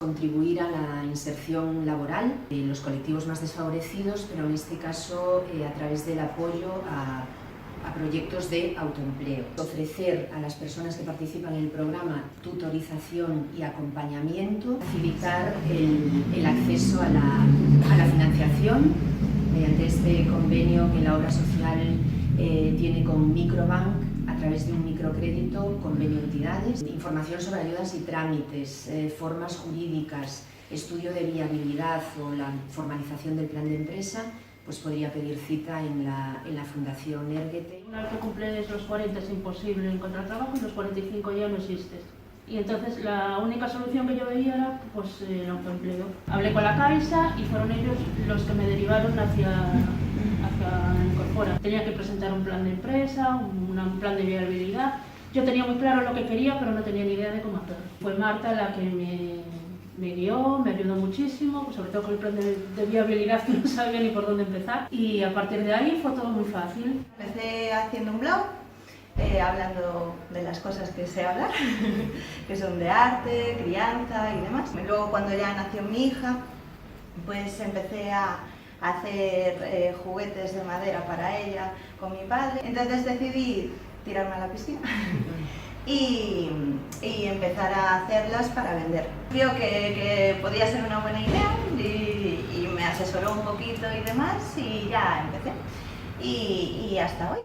Contribuir a la inserción laboral de los colectivos más desfavorecidos, pero en este caso a través del apoyo a proyectos de autoempleo. Ofrecer a las personas que participan en el programa tutorización y acompañamiento, facilitar el acceso a la financiación mediante este convenio que la obra social tiene con Microbank a través de un microcrédito, convenio de entidades, información sobre ayudas y trámites, formas jurídicas, estudio de viabilidad o la formalización del plan de empresa, pues podría pedir cita en la Fundación Erguete. Una vez que cumples los 40 es imposible encontrar trabajo y los 45 ya no existes. Y entonces la única solución que yo veía era pues, el autoempleo. Hablé con la Caixa y fueron ellos los que me derivaron hacia Incorpora. Tenía que presentar un plan de empresa, un plan de viabilidad. Yo tenía muy claro lo que quería, pero no tenía ni idea de cómo hacerlo. Fue Marta la que me guió, me ayudó muchísimo, sobre todo con el plan de viabilidad que no sabía ni por dónde empezar. Y a partir de ahí fue todo muy fácil. Empecé haciendo un blog, hablando de las cosas que sé hablar, que son de arte, crianza y demás. Y luego cuando ya nació mi hija, pues empecé a hacer juguetes de madera para ella con mi padre. Entonces decidí tirarme a la piscina y empezar a hacerlas para vender. Vio que podía ser una buena idea y me asesoró un poquito y demás y ya empecé. Y hasta hoy.